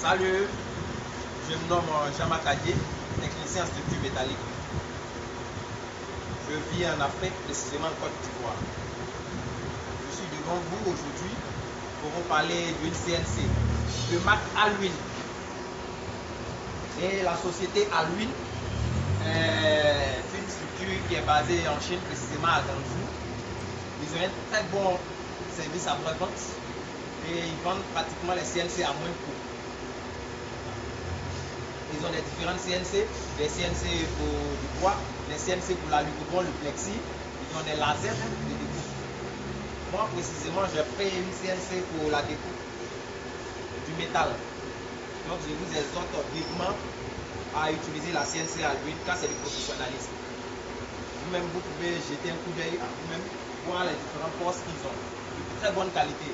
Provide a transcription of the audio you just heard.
Salut, je me nomme Jean-Marc Adier, technicien en structure métallique. Je vis en Afrique, précisément en Côte d'Ivoire. Je suis devant vous aujourd'hui pour vous parler d'une CNC, de marque Allwin. Et la société Allwin est une structure qui est basée en Chine, précisément à Guangzhou. Ils ont un très bon service après-vente et ils vendent pratiquement les CNC à moins de coût. Ils ont des différentes CNC, des CNC pour du bois, des CNC pour la lubrification, le plexi, ils ont des lasers de découpe. Moi précisément, j'ai pris une CNC pour la découpe du métal. Donc je vous exhorte vivement à utiliser la CNC à l'huile car c'est du professionnalisme. Vous-même, vous pouvez jeter un coup d'œil à vous-même, voir les différents postes qu'ils ont, de très bonne qualité.